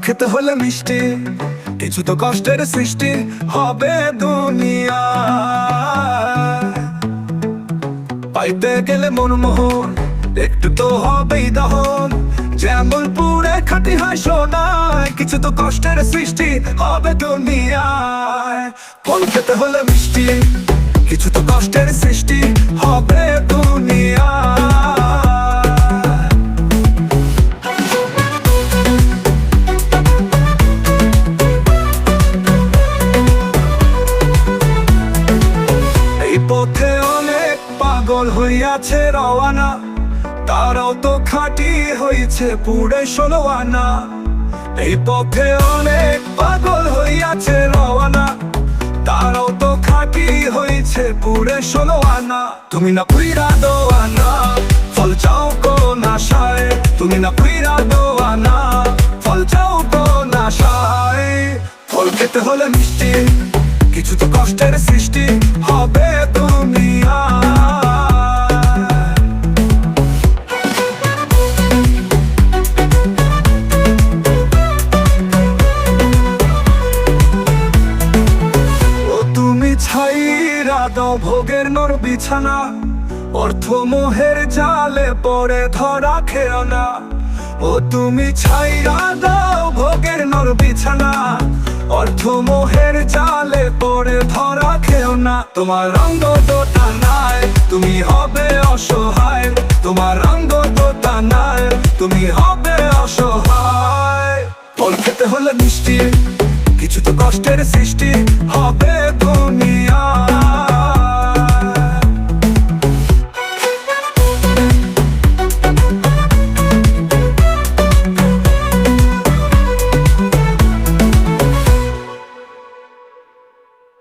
খেতে হলে মিষ্টি, কিছু তো কষ্টের সৃষ্টি হবে দুনিয়া। পাইতে গেলে মনমোহন, একটু তো হবেই দহন। যেমন পুরে খাঁটি হয় সোনায়, কিছু তো কষ্টের সৃষ্টি হবে দুনিয়ায়। ফল খেতে হলে মিষ্টি, কিছু তো কষ্টের সৃষ্টি হবে দুনিয়ায়। এই পথে অনেক পাগল হইয়াছে রওয়ানা, তারাও তো খাঁটি হয়েছে পুরে 16 আনা। এই পথে অনেক পাগল হইয়াছে রওয়ানা, তারাও তো খাঁটি হয়েছে পুরে 16 আনা। তুমি না পুইরা দোয়ানা, ফল চাও কোন আশায়। তুমি না পুইরা দোয়ানা, ফল চাও কোন আশায়। ফল খেতে হলে মিষ্টি, কিছু তো কষ্টের সৃষ্টি হবে দুনিয়ায়। ছাইরা দাও ভোগের নর বিছানা, অর্থ মোহের জালে পড়ে ধরা খেও না। ও তুমি ছাইরা দাও ভোগের নর বিছানা, অর্থ মোহের জালে পড়ে ধরা খেও না। তোমার রঙ্গ দোতা নাই, তুমি হবে অসহায়। তোমার রঙ্গ দোতা নাই, তুমি হবে অসহায়। ফল খেতে হলে মিষ্টি, কিছু তো কষ্টের সৃষ্টি হবে দুনিয়া।